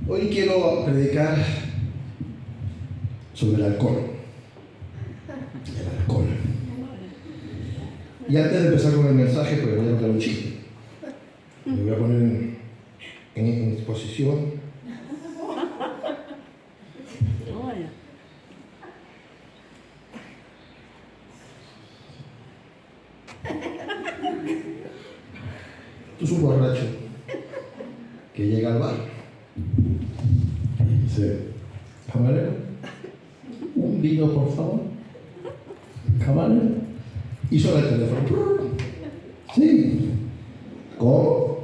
Hoy quiero predicar sobre el alcohol. El alcohol. Y antes de empezar con el mensaje, pues voy a contar un chiste. Me voy a poner en exposición. Tú es un borracho que llega al bar y dice: camarero, un vino por favor. Camarero. Y suena el teléfono. Sí. ¿Cómo?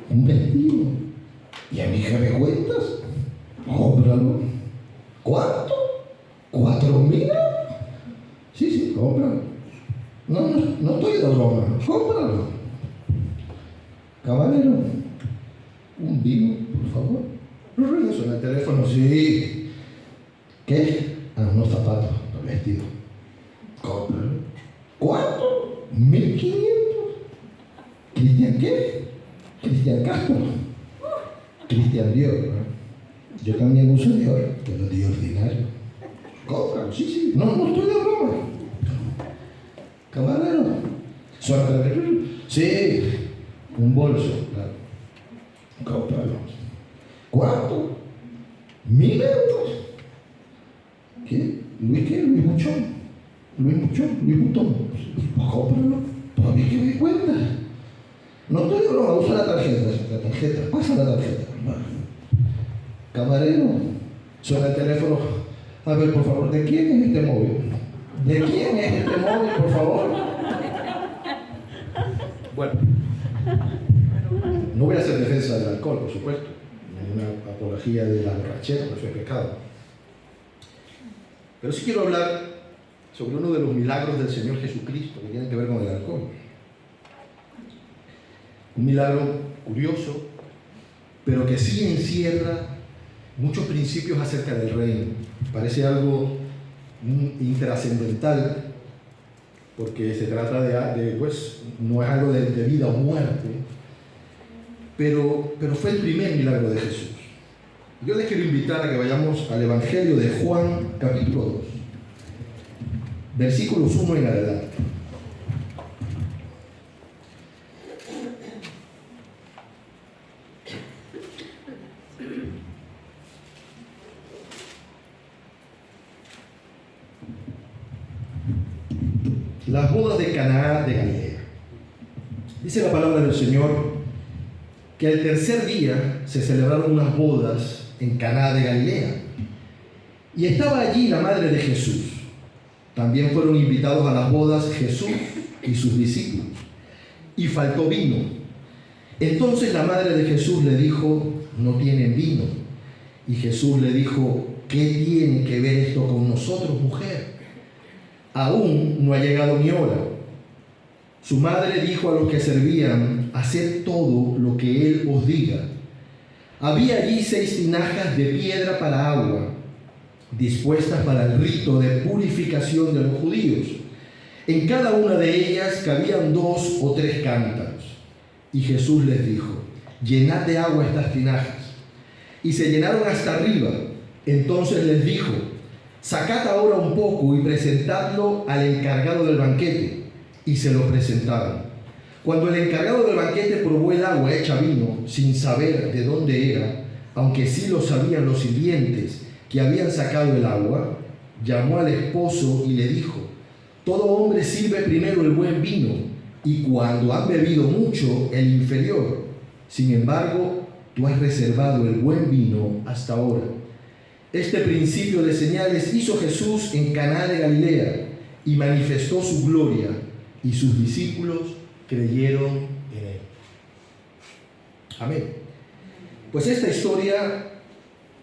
Un vestido. ¿Y a mí qué me cuentas? Cómpralo. ¿Cuánto? 4.000. Sí, cómpralo. No estoy de broma. Cómpralo. Caballero, un vino, por favor. Suena el teléfono. Sí. ¿Qué? Unos zapatos, un vestido. Cómpralo. ¿Cuánto? 1.500. ¿Cristian qué? Cristian Castro. Cristian Dior, ¿no? Yo también uso Dior, pero Dior ordinario. Cómpralo, sí. No estoy de broma. Caballero. Suena el teléfono. Sí. Un bolso, claro. Cómpralo. ¿Cuánto? 1.000 euros. ¿Qué? ¿Luis qué? Luis Buchón. Luis Butón. Cómpralo. ¿Todavía que me cuenta? No estoy de broma, usa la tarjeta. Pasa la tarjeta. Camarero. Suena el teléfono. A ver, por favor, ¿de quién es este móvil? ¿De quién es este móvil, por favor? Bueno. No voy a hacer defensa del alcohol, por supuesto. Ni una apología de la borrachera, no es pecado. Pero sí quiero hablar sobre uno de los milagros del Señor Jesucristo que tienen que ver con el alcohol. Un milagro curioso, pero que sí encierra muchos principios acerca del reino. Parece algo intrascendental, porque se trata pues, no es algo de vida o muerte, pero fue el primer milagro de Jesús. Yo les quiero invitar a que vayamos al Evangelio de Juan, capítulo 2, versículos 1 en adelante. Las bodas de Caná de Galilea. Dice la palabra del Señor que al tercer día se celebraron unas bodas en Caná de Galilea. Y estaba allí la madre de Jesús. También fueron invitados a las bodas Jesús y sus discípulos. Y faltó vino. Entonces la madre de Jesús le dijo: no tienen vino. Y Jesús le dijo: ¿qué tiene que ver esto con nosotros, mujer? Aún no ha llegado mi hora. Su madre dijo a los que servían: haced todo lo que él os diga. Había allí 6 tinajas de piedra para agua, dispuestas para el rito de purificación de los judíos. En cada una de ellas cabían 2 o 3 cántaros. Y Jesús les dijo: llenad de agua estas tinajas. Y se llenaron hasta arriba. Entonces les dijo: sacad ahora un poco y presentadlo al encargado del banquete. Y se lo presentaron. Cuando el encargado del banquete probó el agua hecha vino, sin saber de dónde era, aunque sí lo sabían los sirvientes que habían sacado el agua, llamó al esposo y le dijo: todo hombre sirve primero el buen vino, y cuando han bebido mucho, el inferior. Sin embargo, tú has reservado el buen vino hasta ahora. Este principio de señales hizo Jesús en Caná de Galilea y manifestó su gloria, y sus discípulos creyeron en él. Amén. Pues esta historia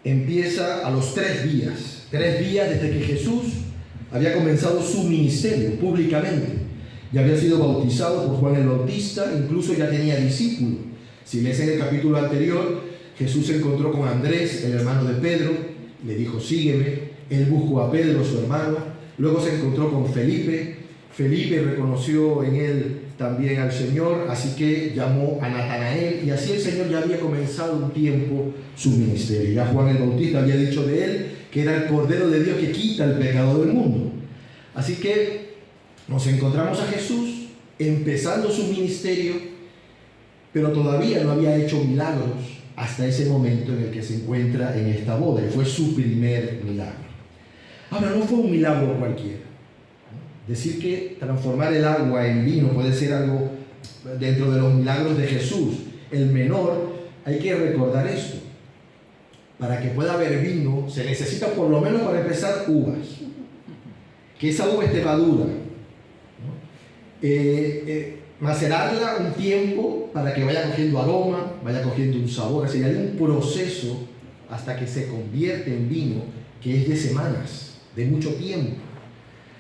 empieza a los 3 días. 3 días desde que Jesús había comenzado su ministerio públicamente. Ya había sido bautizado por Juan el Bautista, incluso ya tenía discípulos. Si lees en el capítulo anterior, Jesús se encontró con Andrés, el hermano de Pedro, le dijo: sígueme. Él buscó a Pedro, su hermano. Luego se encontró con Felipe, Felipe reconoció en él también al Señor, así que llamó a Natanael, y así el Señor ya había comenzado un tiempo su ministerio. Ya Juan el Bautista había dicho de él que era el Cordero de Dios que quita el pecado del mundo. Así que nos encontramos a Jesús empezando su ministerio, pero todavía no había hecho milagros hasta ese momento en el que se encuentra en esta boda, y fue su primer milagro. Ahora, no fue un milagro cualquiera. Decir que transformar el agua en vino puede ser algo dentro de los milagros de Jesús, el menor. Hay que recordar esto: para que pueda haber vino se necesita, por lo menos para empezar, uvas, que esa uva esté madura, ¿no? Macerarla un tiempo para que vaya cogiendo aroma, vaya cogiendo un sabor. Así que hay un proceso hasta que se convierte en vino que es de semanas, de mucho tiempo.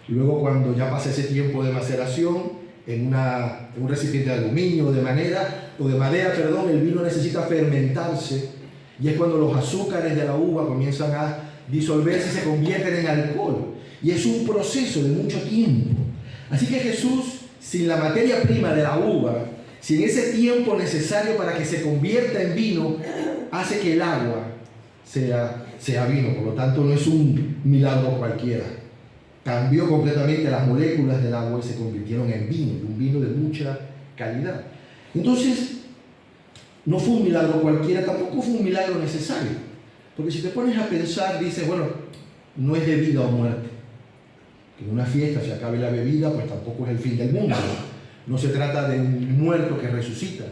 Luego, cuando ya pasa ese tiempo de maceración en un recipiente de aluminio o de madera, el vino necesita fermentarse, y es cuando los azúcares de la uva comienzan a disolverse y se convierten en alcohol, y es un proceso de mucho tiempo. Así que Jesús, sin la materia prima de la uva, sin ese tiempo necesario para que se convierta en vino, hace que el agua sea vino. Por lo tanto, no es un milagro cualquiera. Cambió completamente las moléculas del agua y se convirtieron en vino, un vino de mucha calidad. Entonces, no fue un milagro cualquiera, tampoco fue un milagro necesario. Porque si te pones a pensar, dices, bueno, no es de vida o muerte. Que en una fiesta se acabe la bebida, pues tampoco es el fin del mundo. No se trata de un muerto que resucita,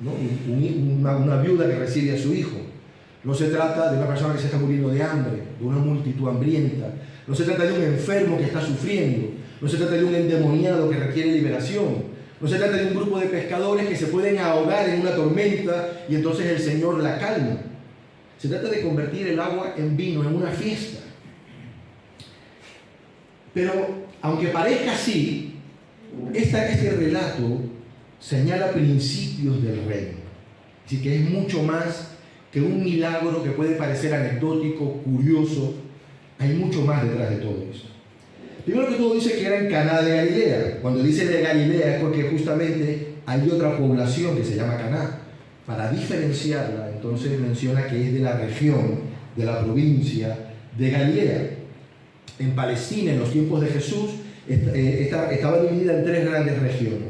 ¿no? Una viuda que recibe a su hijo. No se trata de una persona que se está muriendo de hambre, de una multitud hambrienta. No se trata de un enfermo que está sufriendo. No se trata de un endemoniado que requiere liberación. No se trata de un grupo de pescadores que se pueden ahogar en una tormenta y entonces el Señor la calma. Se trata de convertir el agua en vino, en una fiesta. Pero, aunque parezca así, este relato señala principios del reino. Así que es mucho más que un milagro que puede parecer anecdótico, curioso. Hay mucho más detrás de todo esto. Primero que todo dice que era en Caná de Galilea. Cuando dice de Galilea es porque justamente hay otra población que se llama Caná. Para diferenciarla, entonces menciona que es de la región, de la provincia de Galilea. En Palestina, en los tiempos de Jesús, estaba dividida en tres grandes regiones.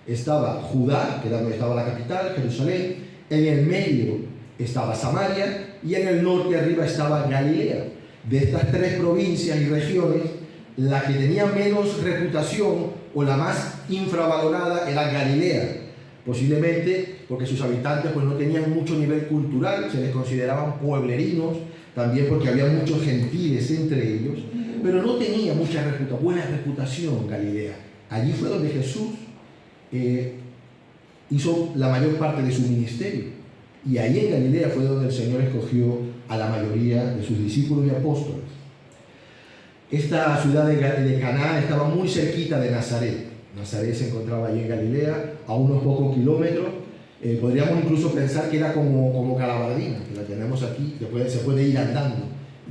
Estaba Judá, que era donde estaba la capital, Jerusalén. En el medio estaba Samaria, y en el norte arriba estaba Galilea. De estas tres provincias y regiones, la que tenía menos reputación o la más infravalorada era Galilea, posiblemente porque sus habitantes pues no tenían mucho nivel cultural, se les consideraban pueblerinos, también porque había muchos gentiles entre ellos, pero no tenía mucha buena reputación Galilea. Allí fue donde Jesús hizo la mayor parte de su ministerio, y ahí en Galilea fue donde el Señor escogió a la mayoría de sus discípulos y apóstoles. Esta ciudad de Caná estaba muy cerquita de Nazaret. Nazaret se encontraba allí en Galilea, a unos pocos kilómetros. Podríamos incluso pensar que era como Calabardina, que la tenemos aquí, se puede ir andando.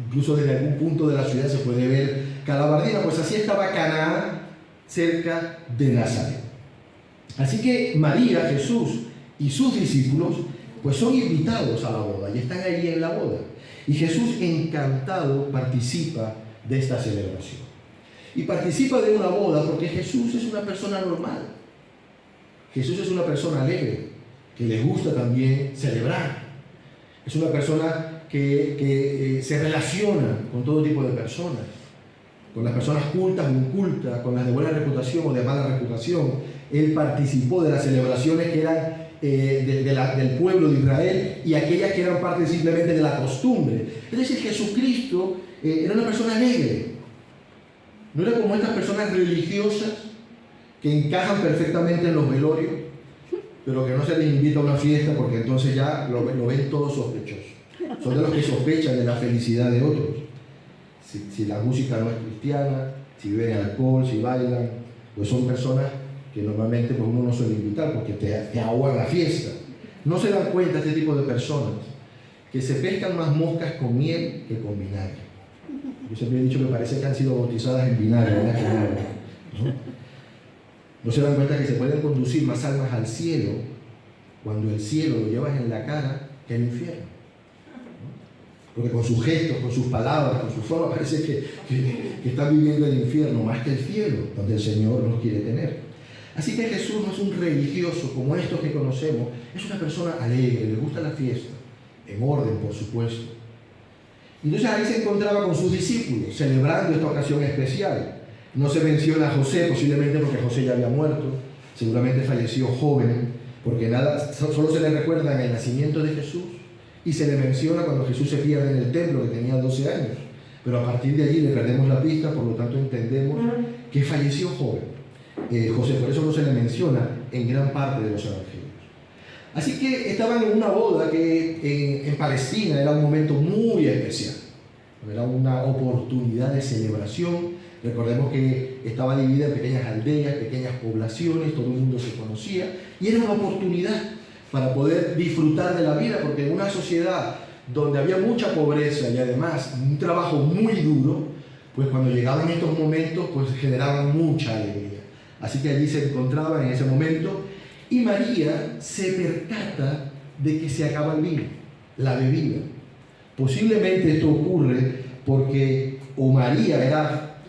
Incluso desde algún punto de la ciudad se puede ver Calabardina. Pues así estaba Caná, cerca de Nazaret. Así que María, Jesús y sus discípulos pues son invitados a la boda y están allí en la boda. Y Jesús, encantado, participa de esta celebración. Y participa de una boda porque Jesús es una persona normal. Jesús es una persona alegre, que le gusta también celebrar. Es una persona que se relaciona con todo tipo de personas. Con las personas cultas o incultas, con las de buena reputación o de mala reputación. Él participó de las celebraciones que eran del pueblo de Israel y aquellas que eran parte simplemente de la costumbre. Es decir, Jesucristo era una persona alegre. No era como estas personas religiosas que encajan perfectamente en los velorios, pero que no se les invita a una fiesta porque entonces ya lo ven todos sospechosos. Son de los que sospechan de la felicidad de otros. Si la música no es cristiana, si beben alcohol, si bailan, pues son personas que normalmente pues uno no suele invitar porque te ahogan la fiesta. No se dan cuenta este tipo de personas que se pescan más moscas con miel que con vinagre. Yo siempre he dicho que parece que han sido bautizadas en vinagre, ¿verdad? ¿No? ¿No se dan cuenta que se pueden conducir más almas al cielo cuando el cielo lo llevas en la cara que el infierno? Porque con sus gestos, con sus palabras, con su forma, parece que están viviendo el infierno más que el cielo, donde el Señor nos quiere tener. Así que Jesús no es un religioso como estos que conocemos, es una persona alegre, le gusta la fiesta, en orden, por supuesto. Entonces ahí se encontraba con sus discípulos, celebrando esta ocasión especial. No se menciona a José, posiblemente porque José ya había muerto, seguramente falleció joven, porque solo se le recuerda en el nacimiento de Jesús, y se le menciona cuando Jesús se pierde en el templo, que tenía 12 años. Pero a partir de allí le perdemos la pista, por lo tanto entendemos que falleció joven. José, por eso no se le menciona en gran parte de los evangelios. Así que estaban en una boda que en Palestina era un momento muy especial. Era una oportunidad de celebración. Recordemos que estaba dividida en pequeñas aldeas, pequeñas poblaciones, todo el mundo se conocía, y era una oportunidad para poder disfrutar de la vida, porque en una sociedad donde había mucha pobreza y además un trabajo muy duro, pues cuando llegaban estos momentos, pues generaban mucha alegría. Así que allí se encontraban en ese momento, y María se percata de que se acaba el vino, la bebida. Posiblemente esto ocurre porque o María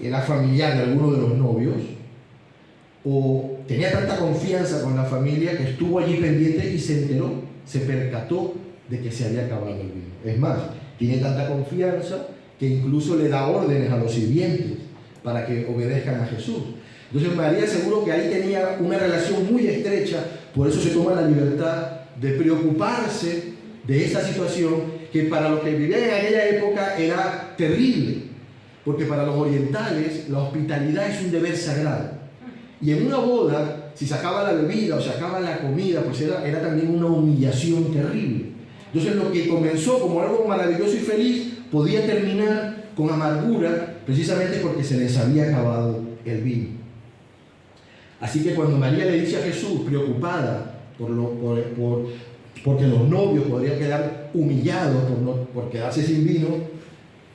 era familiar de alguno de los novios, o tenía tanta confianza con la familia que estuvo allí pendiente y se enteró, se percató de que se había acabado el vino. Es más, tiene tanta confianza que incluso le da órdenes a los sirvientes para que obedezcan a Jesús. Entonces María seguro que ahí tenía una relación muy estrecha, por eso se toma la libertad de preocuparse de esta situación que para los que vivían en aquella época era terrible, porque para los orientales la hospitalidad es un deber sagrado. Y en una boda, si se acaba la bebida o se acaba la comida, pues era también una humillación terrible. Entonces lo que comenzó como algo maravilloso y feliz podía terminar con amargura, precisamente porque se les había acabado el vino. Así que cuando María le dice a Jesús, preocupada porque los novios podrían quedar humillados por quedarse sin vino,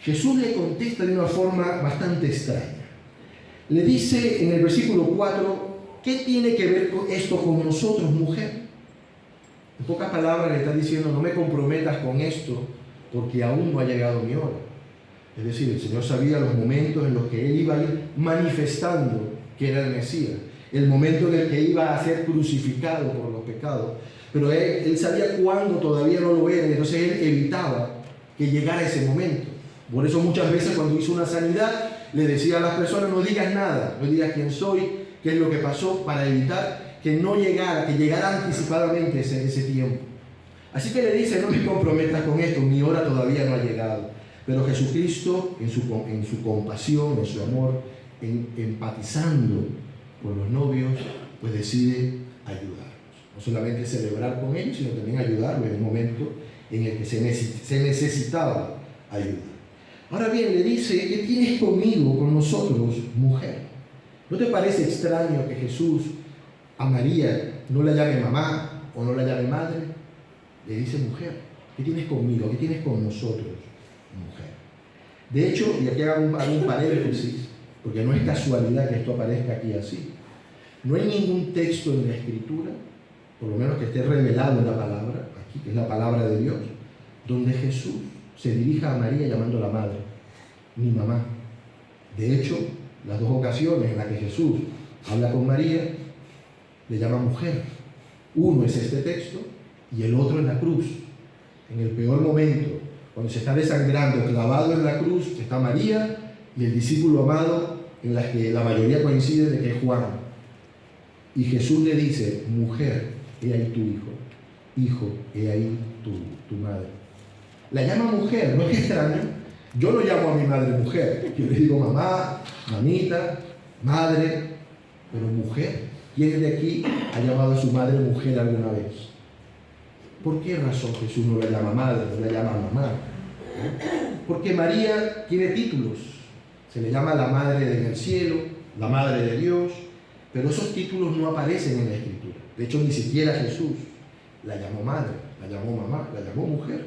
Jesús le contesta de una forma bastante extraña. Le dice en el versículo 4, ¿qué tiene que ver esto con nosotros, mujer? En pocas palabras le está diciendo, no me comprometas con esto porque aún no ha llegado mi hora. Es decir, el Señor sabía los momentos en los que Él iba a ir manifestando que era el Mesías, el momento en el que iba a ser crucificado por los pecados, pero él sabía cuándo todavía no lo era, entonces Él evitaba que llegara ese momento. Por eso muchas veces cuando hizo una sanidad, le decía a las personas, no digas nada, no digas quién soy, qué es lo que pasó, para evitar que llegara anticipadamente ese tiempo. Así que le dice, no me comprometas con esto, mi hora todavía no ha llegado. Pero Jesucristo, en su compasión, en su amor, empatizando con los novios, pues decide ayudarlos. No solamente celebrar con ellos, sino también ayudarlos en un momento en el que se necesitaba ayuda. Ahora bien, le dice, ¿qué tienes conmigo, con nosotros, mujer? ¿No te parece extraño que Jesús a María no la llame mamá o no la llame madre? Le dice mujer. ¿Qué tienes conmigo? ¿Qué tienes con nosotros, mujer? De hecho, y aquí hago un paréntesis, porque no es casualidad que esto aparezca aquí así. No hay ningún texto en la Escritura, por lo menos que esté revelado en la palabra, aquí, que es la palabra de Dios, donde Jesús se dirija a María llamándola madre, ni mamá. De hecho, las dos ocasiones en las que Jesús habla con María, le llama mujer. Uno es este texto y el otro en la cruz. En el peor momento, cuando se está desangrando, clavado en la cruz, está María y el discípulo amado, en las que la mayoría coincide de que es Juan. Y Jesús le dice, mujer, he ahí tu hijo, hijo, he ahí tu madre. La llama mujer, no es extraño. Yo no llamo a mi madre mujer, yo le digo mamá, mamita, madre, pero mujer. ¿Quién de aquí ha llamado a su madre mujer alguna vez? ¿Por qué razón Jesús no la llama madre, no la llama mamá? Porque María tiene títulos. Se le llama la madre del cielo, la madre de Dios, pero esos títulos no aparecen en la Escritura. De hecho, ni siquiera Jesús la llamó madre, la llamó mamá, la llamó mujer.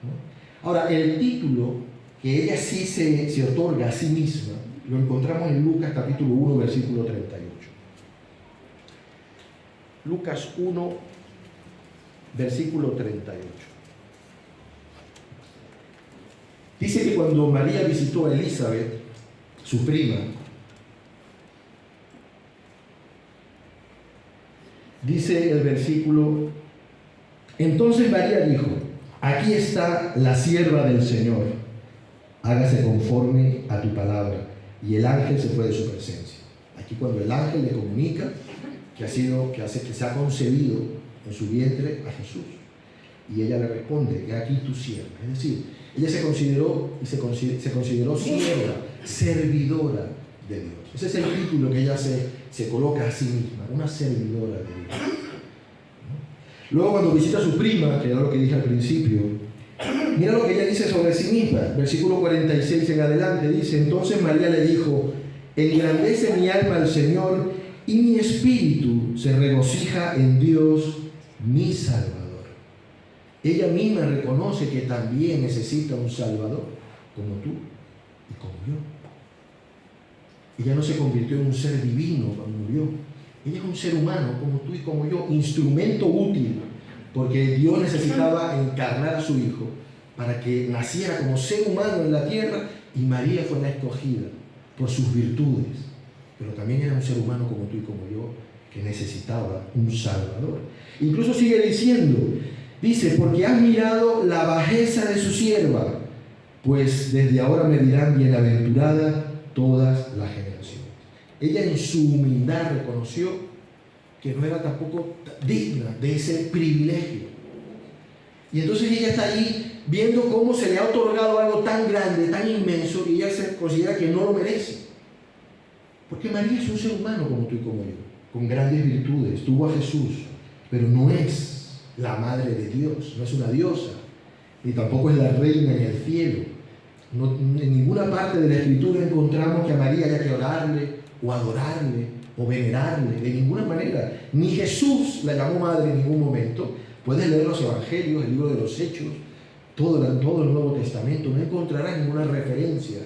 ¿No? Ahora, el título que ella sí se otorga a sí misma, lo encontramos en Lucas capítulo 1, versículo 38. Lucas 1, versículo 38. Dice que cuando María visitó a Elizabeth, su prima, dice el versículo, entonces María dijo, aquí está la sierva del Señor, hágase conforme a tu palabra. Y el ángel se fue de su presencia. Aquí cuando el ángel le comunica que se ha concebido en su vientre a Jesús. Y ella le responde, he aquí tu sierva. Es decir, ella se consideró sierva, servidora de Dios. Ese es el título que ella se coloca a sí misma, una servidora de Dios. Luego cuando visita a su prima, que era lo que dije al principio, mira lo que ella dice sobre sí misma. Versículo 46 en adelante dice, entonces María le dijo, engrandece mi alma al Señor y mi espíritu se regocija en Dios mi Salvador. Ella misma reconoce que también necesita un Salvador, como tú y como yo. Ella no se convirtió en un ser divino cuando murió. Ella es un ser humano como tú y como yo, instrumento útil, porque Dios necesitaba encarnar a su Hijo para que naciera como ser humano en la tierra, y María fue la escogida por sus virtudes, pero también era un ser humano como tú y como yo, que necesitaba un Salvador. Incluso sigue diciendo, dice, porque has mirado la bajeza de su sierva, pues desde ahora me dirán bienaventurada todas las generaciones. Ella en su humildad reconoció que no era tampoco digna de ese privilegio. Y entonces ella está ahí viendo cómo se le ha otorgado algo tan grande, tan inmenso, y ella se considera que no lo merece. Porque María es un ser humano como tú y como yo, con grandes virtudes, tuvo a Jesús, pero no es la madre de Dios, no es una diosa, ni tampoco es la reina en el cielo. No, en ninguna parte de la Escritura encontramos que a María haya que orarle, o adorarle, o venerarle, de ninguna manera. Ni Jesús la llamó madre en ningún momento. Puedes leer los Evangelios, el libro de los Hechos, todo el Nuevo Testamento, no encontrarás ninguna referencia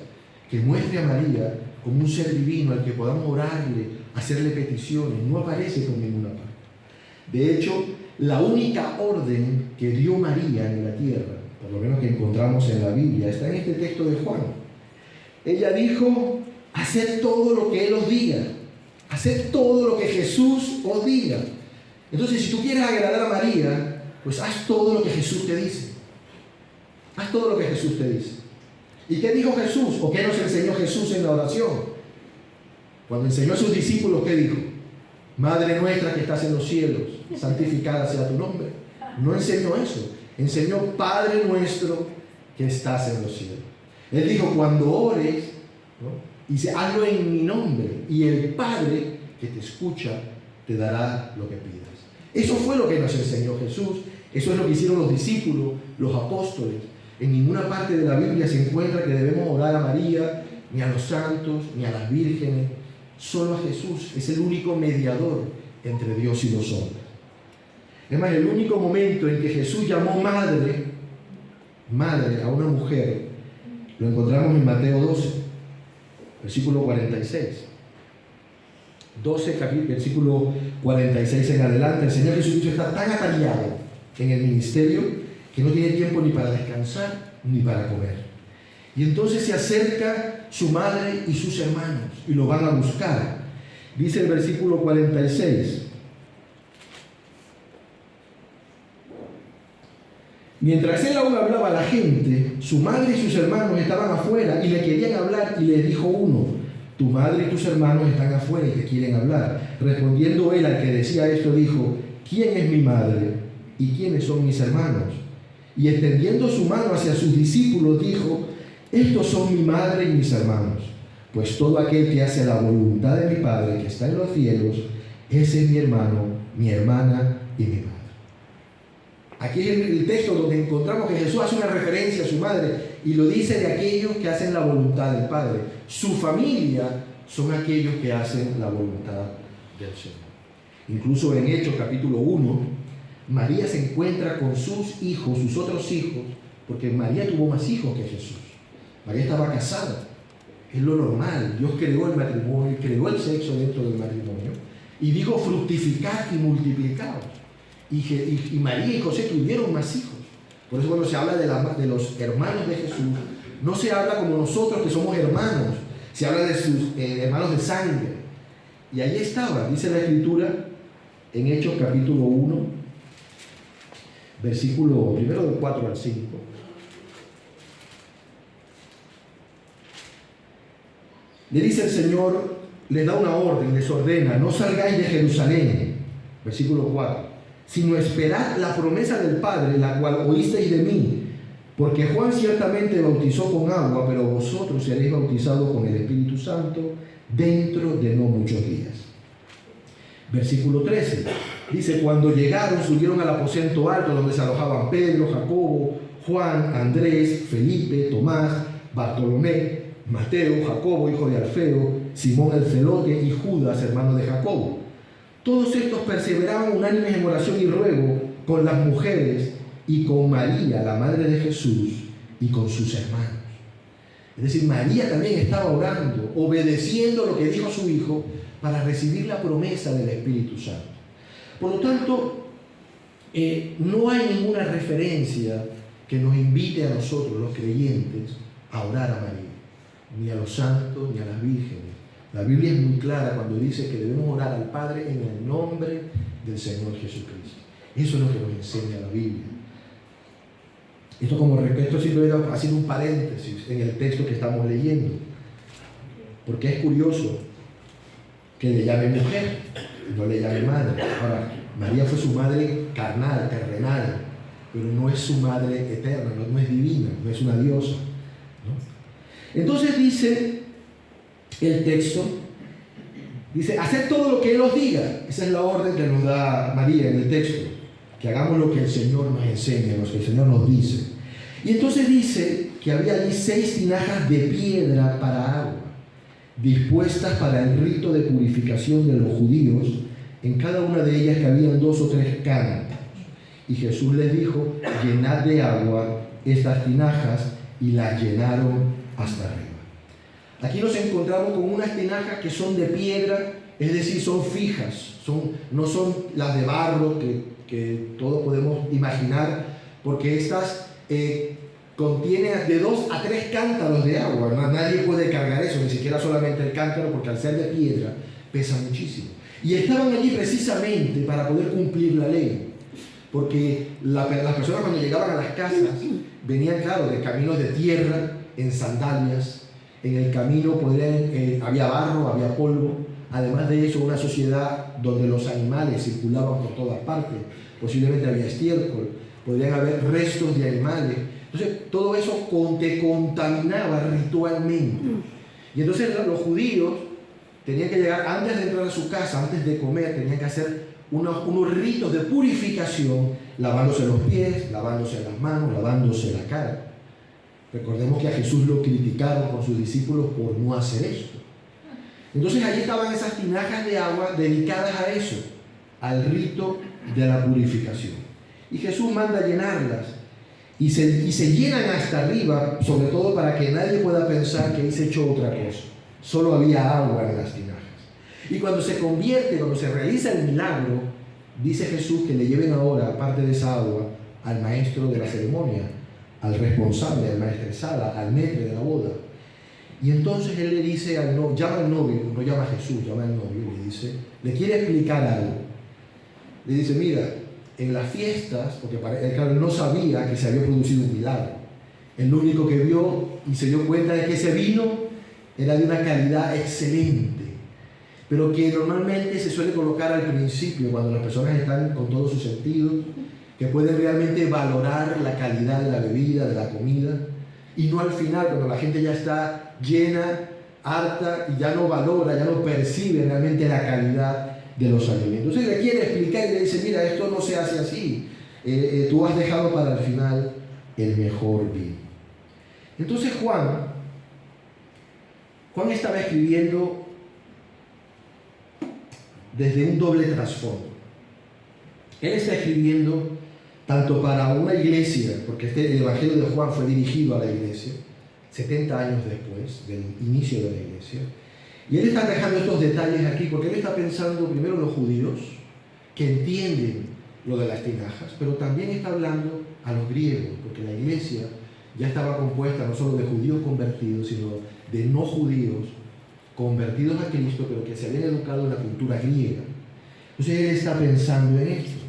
que muestre a María como un ser divino al que podamos orarle, hacerle peticiones. No aparece por ninguna parte. De hecho, la única orden que dio María en la tierra, por lo menos que encontramos en la Biblia, está en este texto de Juan. Ella dijo, haced todo lo que Él os diga, haced todo lo que Jesús os diga. Entonces, si tú quieres agradar a María, pues haz todo lo que Jesús te dice. Haz todo lo que Jesús te dice. ¿Y qué dijo Jesús? ¿O qué nos enseñó Jesús en la oración? Cuando enseñó a sus discípulos, ¿qué dijo? Madre nuestra que estás en los cielos, santificada sea tu nombre. No enseñó eso. Enseñó Padre nuestro que estás en los cielos. Él dijo, cuando ores, ¿no?, dice, hazlo en mi nombre, y el Padre que te escucha te dará lo que pidas. Eso fue lo que nos enseñó Jesús. Eso es lo que hicieron los discípulos, los apóstoles. En ninguna parte de la Biblia se encuentra que debemos orar a María, ni a los santos, ni a las vírgenes. Solo a Jesús. Es el único mediador entre Dios y los hombres. Es más, el único momento en que Jesús llamó madre a una mujer, lo encontramos en Mateo 12, versículo 46. 12, versículo 46 en adelante. El Señor Jesucristo está tan atareado en el ministerio que no tiene tiempo ni para descansar ni para comer. Y entonces se acerca su madre y sus hermanos y lo van a buscar. Dice el versículo 46. Mientras él aún hablaba a la gente, su madre y sus hermanos estaban afuera y le querían hablar, y le dijo uno, tu madre y tus hermanos están afuera y te quieren hablar. Respondiendo él al que decía esto, dijo, ¿quién es mi madre y quiénes son mis hermanos? Y extendiendo su mano hacia sus discípulos, dijo, estos son mi madre y mis hermanos, pues todo aquel que hace la voluntad de mi Padre que está en los cielos, ese es mi hermano, mi hermana y mi madre. Aquí es el texto donde encontramos que Jesús hace una referencia a su madre y lo dice de aquellos que hacen la voluntad del Padre. Su familia son aquellos que hacen la voluntad del Señor. Incluso en Hechos capítulo 1, María se encuentra con sus hijos, sus otros hijos, porque María tuvo más hijos que Jesús. María estaba casada. Es lo normal. Dios creó el matrimonio, creó el sexo dentro del matrimonio. Y dijo: fructificad y multiplicaos. Y María y José tuvieron más hijos. Por eso cuando se habla de los hermanos de Jesús, no se habla como nosotros que somos hermanos, se habla de sus hermanos de sangre. Y allí estaba, dice la Escritura, en Hechos capítulo 1, versículo primero del 4 al 5. Le dice el Señor, les da una orden, les ordena: no salgáis de Jerusalén, versículo 4, sino esperad la promesa del Padre, la cual oísteis de mí. Porque Juan ciertamente bautizó con agua, pero vosotros seréis bautizados con el Espíritu Santo dentro de no muchos días. Versículo 13, dice: cuando llegaron, subieron al aposento alto donde se alojaban Pedro, Jacobo, Juan, Andrés, Felipe, Tomás, Bartolomé, Mateo, Jacobo, hijo de Alfeo, Simón el celote y Judas, hermano de Jacobo. Todos estos perseveraban unánimes en oración y ruego con las mujeres y con María, la madre de Jesús, y con sus hermanos. Es decir, María también estaba orando, obedeciendo lo que dijo su hijo para recibir la promesa del Espíritu Santo. Por lo tanto, no hay ninguna referencia que nos invite a nosotros, los creyentes, a orar a María, ni a los santos, ni a las vírgenes. La Biblia es muy clara cuando dice que debemos orar al Padre en el nombre del Señor Jesucristo. Eso es lo que nos enseña la Biblia. Esto simplemente haciendo un paréntesis en el texto que estamos leyendo, porque es curioso que le llame mujer, no le llame madre. Ahora, María fue su madre carnal, terrenal, pero no es su madre eterna, no es divina, no es una diosa, ¿no? Entonces dice el texto, dice: haced todo lo que Él os diga. Esa es la orden que nos da María en el texto, que hagamos lo que el Señor nos enseña, lo que el Señor nos dice. Y entonces dice que había allí 6 tinajas de piedra para agua, dispuestas para el rito de purificación de los judíos. En cada una de ellas cabían 2 o 3 cántaros. Y Jesús les dijo: llenad de agua estas tinajas, y las llenaron hasta arriba. Aquí nos encontramos con unas tinajas que son de piedra, es decir, son fijas, no son las de barro que todos podemos imaginar, porque estas contienen de 2 a 3 cántaros de agua. Nadie puede cargar eso, ni siquiera solamente el cántaro, porque al ser de piedra pesa muchísimo. Y estaban allí precisamente para poder cumplir la ley, porque las personas cuando llegaban a las casas venían, claro, de caminos de tierra, en sandalias. En el camino había barro, había polvo. Además de eso, una sociedad donde los animales circulaban por todas partes. Posiblemente había estiércol, podrían haber restos de animales. Entonces, todo eso te contaminaba ritualmente. Y entonces los judíos tenían que llegar, antes de entrar a su casa, antes de comer, tenían que hacer unos ritos de purificación, lavándose los pies, lavándose las manos, lavándose la cara. Recordemos que a Jesús lo criticaron con sus discípulos por no hacer esto. Entonces allí estaban esas tinajas de agua dedicadas a eso, al rito de la purificación. Y Jesús manda llenarlas, y se llenan hasta arriba, sobre todo para que nadie pueda pensar que ahí se echó otra cosa. Solo había agua en las tinajas. Y cuando se realiza el milagro, dice Jesús que le lleven ahora, aparte de esa agua, al maestro de la ceremonia, al responsable, al maestresala, al maître de la boda. Y entonces él le dice llama al novio, no llama a Jesús, llama al novio, le quiere explicar algo. Le dice: mira, en las fiestas, porque él no sabía que se había producido un milagro. Él lo único que vio y se dio cuenta de que ese vino era de una calidad excelente, pero que normalmente se suele colocar al principio, cuando las personas están con todos sus sentidos, que pueden realmente valorar la calidad de la bebida, de la comida, y no al final, cuando la gente ya está llena, harta, y ya no valora, ya no percibe realmente la calidad de los alimentos. Entonces le quiere explicar y le dice: mira, esto no se hace así, tú has dejado para el final el mejor vino. Entonces Juan estaba escribiendo desde un doble trasfondo. Él está escribiendo tanto para una iglesia, porque el Evangelio de Juan fue dirigido a la iglesia 70 años después del inicio de la iglesia, Y él está dejando estos detalles aquí porque él está pensando primero en los judíos, que entienden lo de las tinajas, pero también está hablando a los griegos, porque la iglesia ya estaba compuesta no solo de judíos convertidos, sino de no judíos convertidos a Cristo, pero que se habían educado en la cultura griega. Entonces él está pensando en esto.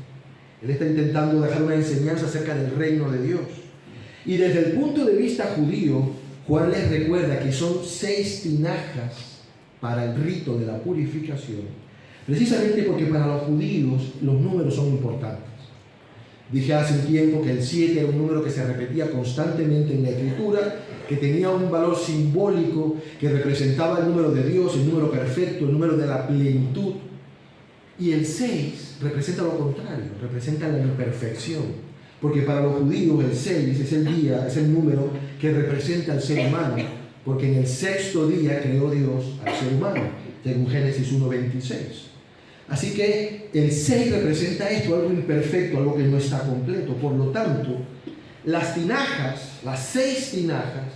Él está intentando dejar una enseñanza acerca del reino de Dios. Y desde el punto de vista judío, Juan les recuerda que son 6 tinajas para el rito de la purificación, precisamente porque para los judíos los números son importantes. Dije hace un tiempo que el 7 era un número que se repetía constantemente en la Escritura, que tenía un valor simbólico, que representaba el número de Dios, el número perfecto, el número de la plenitud. Y el 6 representa lo contrario, representa la imperfección. Porque para los judíos el 6 es el día, es el número que representa al ser humano, porque en el 6º día creó Dios al ser humano, según Génesis 1:26. Así que el 6 representa esto, algo imperfecto, algo que no está completo. Por lo tanto, las tinajas, las 6 tinajas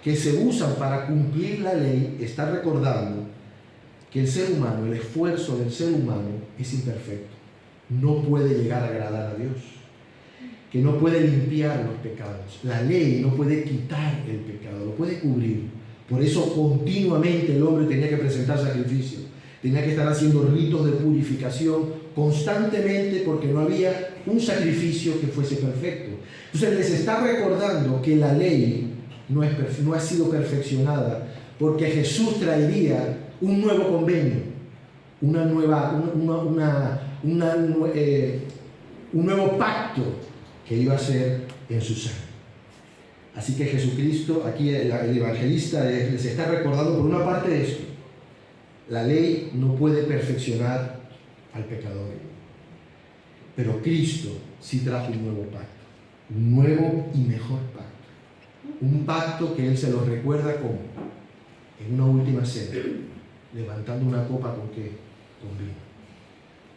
que se usan para cumplir la ley, están recordando que el ser humano, el esfuerzo del ser humano es imperfecto. No puede llegar a agradar a Dios, que no puede limpiar los pecados. La ley no puede quitar el pecado, lo puede cubrir. Por eso continuamente el hombre tenía que presentar sacrificio, tenía que estar haciendo ritos de purificación constantemente, porque no había un sacrificio que fuese perfecto. Entonces les está recordando que la ley no ha sido perfeccionada, porque Jesús traería un nuevo convenio, un nuevo pacto que iba a ser en su sangre. Así que Jesucristo, aquí el evangelista les está recordando por una parte esto: la ley no puede perfeccionar al pecador, pero Cristo sí trajo un nuevo pacto, un nuevo y mejor pacto, un pacto que Él se lo recuerda como en una última cena, levantando una copa con ¿qué?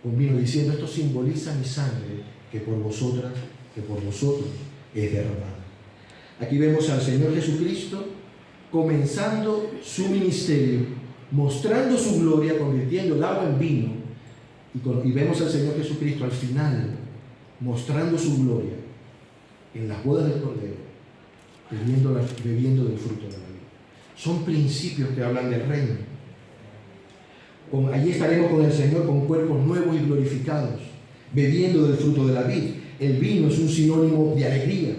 Con vino, diciendo: esto simboliza mi sangre que por vosotros es derramada. Aquí vemos al Señor Jesucristo comenzando su ministerio, mostrando su gloria, convirtiendo el agua en vino, y vemos al Señor Jesucristo al final mostrando su gloria en las bodas del Cordero, bebiendo del fruto de la vida. Son principios que hablan del reino. Allí estaremos con el Señor con cuerpos nuevos y glorificados, bebiendo del fruto de la vid. El vino es un sinónimo de alegría.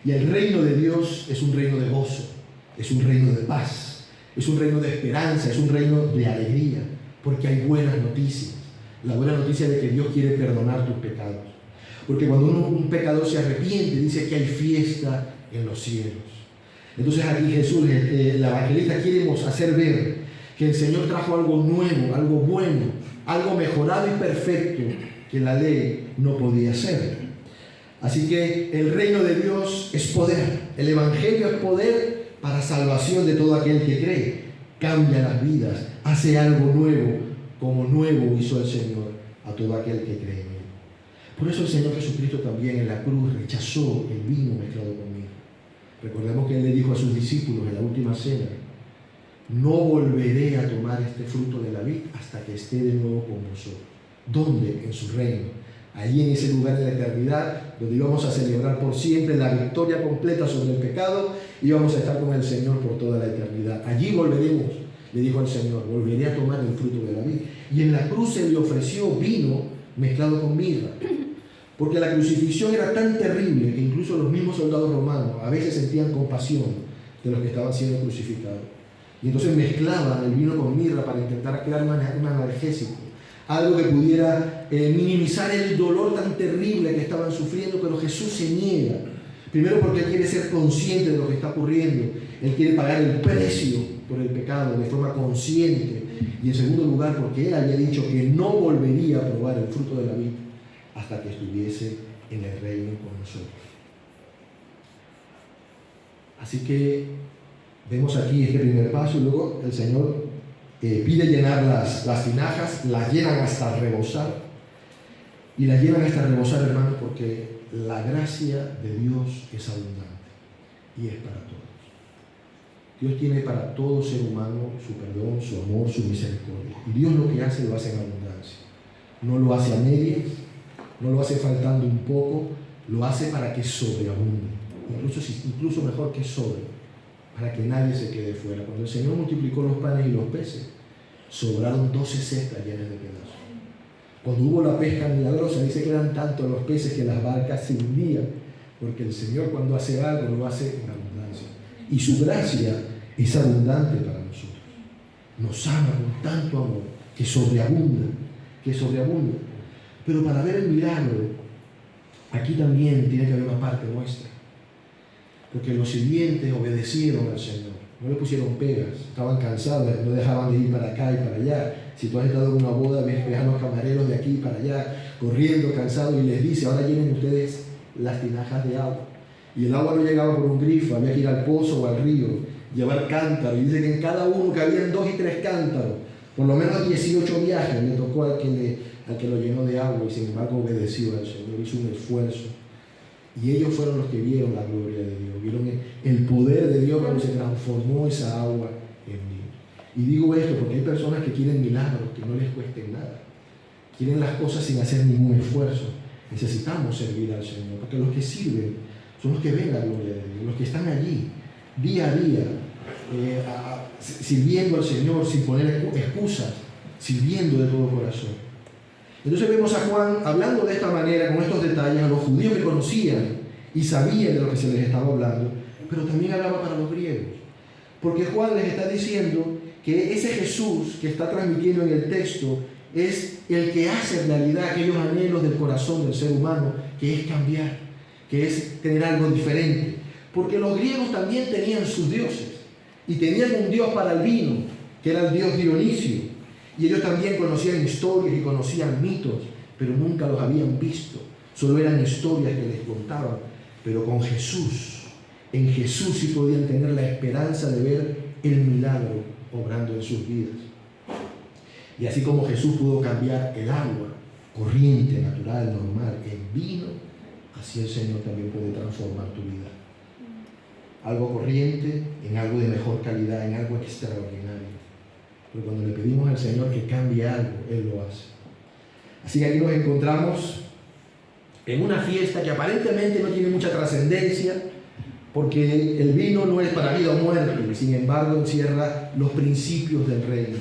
Y el reino de Dios es un reino de gozo, es un reino de paz, es un reino de esperanza, es un reino de alegría, porque hay buenas noticias. La buena noticia de que Dios quiere perdonar tus pecados. Porque cuando un pecador se arrepiente, dice que hay fiesta en los cielos. Entonces aquí Jesús, el evangelista, quiere hacer ver que el Señor trajo algo nuevo, algo bueno, algo mejorado y perfecto que la ley no podía hacer. Así que el reino de Dios es poder. El evangelio es poder para salvación de todo aquel que cree. Cambia las vidas, hace algo nuevo, como nuevo hizo el Señor a todo aquel que cree en Él. Por eso el Señor Jesucristo también en la cruz rechazó el vino mezclado con mirra. Recordemos que Él le dijo a sus discípulos en la última cena: no volveré a tomar este fruto de la vid hasta que esté de nuevo con vosotros. ¿Dónde? En su reino. Allí en ese lugar de la eternidad, donde íbamos a celebrar por siempre la victoria completa sobre el pecado, y íbamos a estar con el Señor por toda la eternidad. Allí volveremos, le dijo al Señor, volveré a tomar el fruto de la vid. Y en la cruz se le ofreció vino mezclado con mirra, porque la crucifixión era tan terrible que incluso los mismos soldados romanos a veces sentían compasión de los que estaban siendo crucificados. Y entonces mezclaban el vino con mirra para intentar crear un analgésico, algo que pudiera minimizar el dolor tan terrible que estaban sufriendo. Pero Jesús se niega, primero porque Él quiere ser consciente de lo que está ocurriendo, Él quiere pagar el precio por el pecado de forma consciente, y en segundo lugar porque Él había dicho que no volvería a probar el fruto de la vid hasta que estuviese en el reino con nosotros. Así que vemos aquí este primer paso, y luego el Señor pide llenar las tinajas, las llenan hasta rebosar. Y las llenan hasta rebosar, hermanos, porque la gracia de Dios es abundante y es para todos. Dios tiene para todo ser humano su perdón, su amor, su misericordia. Y Dios lo que hace, lo hace en abundancia. No lo hace a medias, no lo hace faltando un poco, lo hace para que sobreabunde. Incluso mejor que sobre, para que nadie se quede fuera. Cuando el Señor multiplicó los panes y los peces, sobraron 12 cestas llenas de pedazos. Cuando hubo la pesca milagrosa, dice que eran tantos los peces que las barcas se hundían, porque el Señor cuando hace algo lo hace en abundancia. Y su gracia es abundante para nosotros. Nos ama con tanto amor que sobreabunda, Pero para ver el milagro, aquí también tiene que haber una parte nuestra. Porque los sirvientes obedecieron al Señor, no le pusieron pegas, estaban cansados, no dejaban de ir para acá y para allá. Si tú has estado en una boda, ves a los camareros de aquí y para allá, corriendo, cansados, y les dice, ahora llenen ustedes las tinajas de agua. Y el agua no llegaba por un grifo, había que ir al pozo o al río, llevar cántaros. Y dice que en cada uno cabían 2 y 3 cántaros. Por lo menos 18 viajes le tocó al que lo llenó de agua, y sin embargo obedeció al Señor, hizo un esfuerzo. Y ellos fueron los que vieron la gloria de Dios, vieron el poder de Dios cuando se transformó esa agua en vino. Y digo esto porque hay personas que quieren milagros que no les cuesten nada. Quieren las cosas sin hacer ningún esfuerzo. Necesitamos servir al Señor, porque los que sirven son los que ven la gloria de Dios, los que están allí, día a día, sirviendo al Señor sin poner excusas, sirviendo de todo corazón. Entonces vemos a Juan hablando de esta manera, con estos detalles, a los judíos que conocían y sabían de lo que se les estaba hablando, pero también hablaba para los griegos. Porque Juan les está diciendo que ese Jesús que está transmitiendo en el texto es el que hace realidad aquellos anhelos del corazón del ser humano, que es cambiar, que es tener algo diferente. Porque los griegos también tenían sus dioses, y tenían un dios para el vino, que era el dios Dionisio. Y ellos también conocían historias y conocían mitos, pero nunca los habían visto. Solo eran historias que les contaban. Pero con Jesús, en Jesús sí podían tener la esperanza de ver el milagro obrando en sus vidas. Y así como Jesús pudo cambiar el agua corriente, natural, normal, en vino, así el Señor también puede transformar tu vida. Algo corriente en algo de mejor calidad, en algo extraordinario. Pero cuando le pedimos al Señor que cambie algo, Él lo hace. Así que aquí nos encontramos en una fiesta que aparentemente no tiene mucha trascendencia, porque el vino no es para vida o muerte, sin embargo encierra los principios del reino.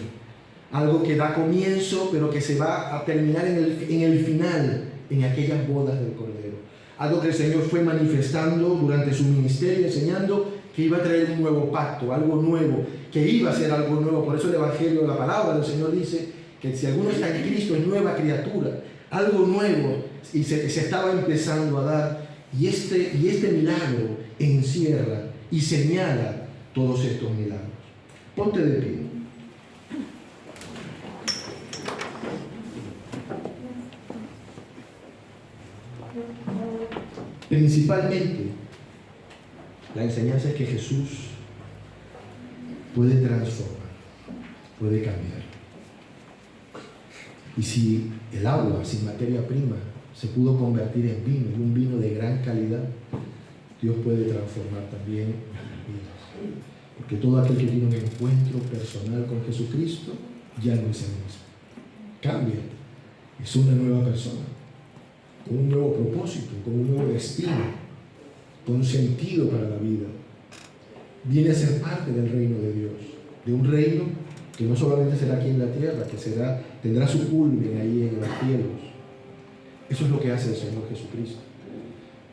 Algo que da comienzo, pero que se va a terminar en el final, en aquellas bodas del Cordero. Algo que el Señor fue manifestando durante su ministerio, enseñando que iba a traer un nuevo pacto, algo nuevo, que iba a ser algo nuevo. Por eso el Evangelio, la palabra del Señor dice que si alguno está en Cristo es nueva criatura, algo nuevo, y se estaba empezando a dar. Y este milagro encierra y señala todos estos milagros. Ponte de pie. Principalmente, la enseñanza es que Jesús puede transformar, puede cambiar. Y si el agua sin materia prima se pudo convertir en vino, y un vino de gran calidad, Dios puede transformar también nuestras vidas. Porque todo aquel que tiene un encuentro personal con Jesucristo ya no es el mismo. Cambia, es una nueva persona, con un nuevo propósito, con un nuevo destino, con un sentido para la vida. Viene a ser parte del reino de Dios, de un reino que no solamente será aquí en la tierra, que tendrá su culmen ahí en los cielos. Eso es lo que hace el Señor Jesucristo.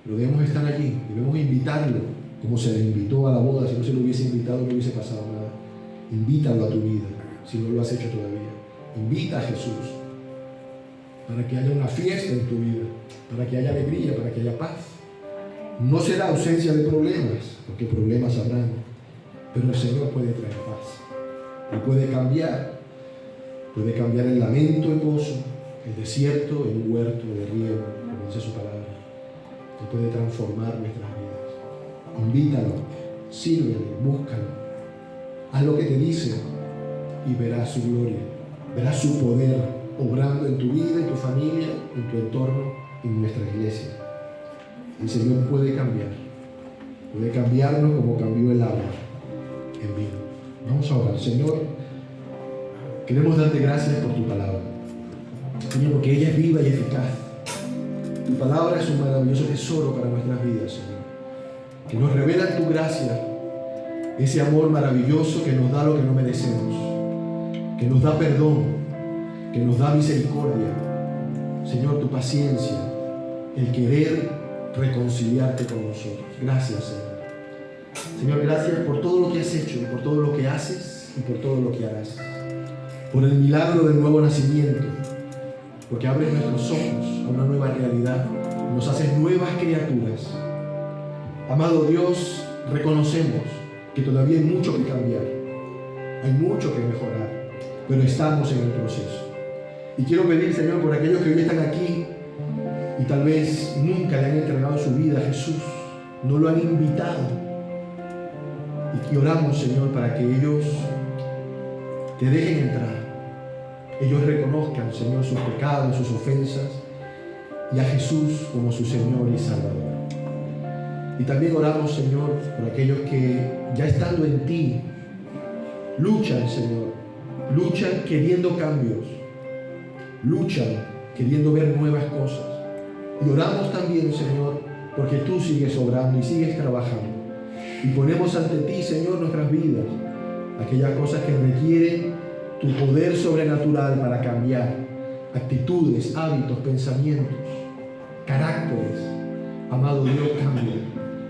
Pero debemos estar allí, debemos invitarlo, como se le invitó a la boda. Si no se lo hubiese invitado, no hubiese pasado nada. Invítalo a tu vida, si no lo has hecho todavía. Invita a Jesús, para que haya una fiesta en tu vida, para que haya alegría, para que haya paz. No será ausencia de problemas, porque problemas habrán, pero el Señor puede traer paz. Él puede cambiar el lamento en gozo, el desierto en un huerto de riego, como dice su palabra. Él puede transformar nuestras vidas. Invítalo, sírvele, búscalo. Haz lo que te dice y verás su gloria, verás su poder obrando en tu vida, en tu familia, en tu entorno, en nuestra iglesia. El Señor puede cambiarnos como cambió el agua. en vino. Vamos a orar. Señor, queremos darte gracias por tu palabra. Señor, porque ella es viva y eficaz. Tu palabra es un maravilloso tesoro para nuestras vidas, Señor, que nos revela tu gracia, ese amor maravilloso que nos da lo que no merecemos, que nos da perdón, que nos da misericordia. Señor, tu paciencia, el querer reconciliarte con nosotros. Gracias, Señor. Señor, gracias por todo lo que has hecho, por todo lo que haces y por todo lo que harás. Por el milagro del nuevo nacimiento, porque abres nuestros ojos a una nueva realidad, nos haces nuevas criaturas. Amado Dios, reconocemos que todavía hay mucho que cambiar, hay mucho que mejorar, pero estamos en el proceso. Y quiero pedir, Señor, por aquellos que hoy están aquí y tal vez nunca le han entregado su vida a Jesús, no lo han invitado. Y oramos, Señor, para que ellos te dejen entrar. Ellos reconozcan, Señor, sus pecados, sus ofensas y a Jesús como su Señor y Salvador. Y también oramos, Señor, por aquellos que ya estando en ti, luchan, Señor, luchan queriendo cambios, luchan queriendo ver nuevas cosas. Y oramos también, Señor, porque tú sigues obrando y sigues trabajando. Y ponemos ante ti, Señor, nuestras vidas, aquellas cosas que requieren tu poder sobrenatural para cambiar actitudes, hábitos, pensamientos, caracteres. Amado Dios,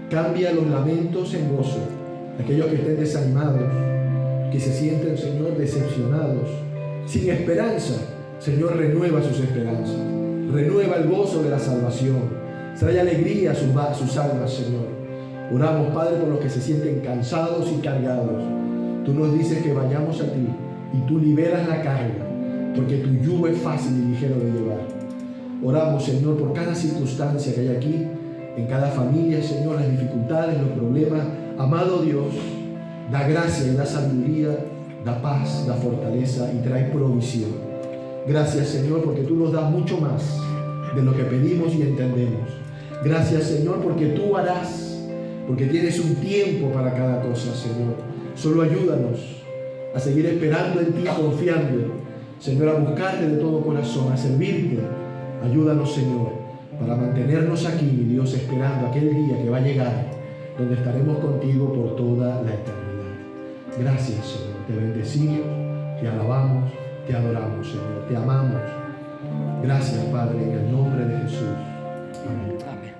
cambia los lamentos en gozo. Aquellos que estén desanimados, que se sienten, Señor, decepcionados, sin esperanza, Señor, renueva sus esperanzas, renueva el gozo de la salvación, trae alegría a sus almas, Señor. Oramos, Padre, por los que se sienten cansados y cargados. Tú nos dices que vayamos a ti y tú liberas la carga, porque tu yugo es fácil y ligero de llevar. Oramos, Señor, por cada circunstancia que hay aquí, en cada familia, Señor, las dificultades, los problemas. Amado Dios, da gracia y da sabiduría, da paz, da fortaleza y trae provisión. Gracias, Señor, porque tú nos das mucho más de lo que pedimos y entendemos. Gracias, Señor, porque tú harás, porque tienes un tiempo para cada cosa, Señor. Solo ayúdanos a seguir esperando en ti, confiando, Señor, a buscarte de todo corazón, a servirte. Ayúdanos, Señor, para mantenernos aquí, mi Dios, esperando aquel día que va a llegar, donde estaremos contigo por toda la eternidad. Gracias, Señor. Te bendecimos, te alabamos, te adoramos, Señor. Te amamos. Gracias, Padre, en el nombre de Jesús. Amén. Amén.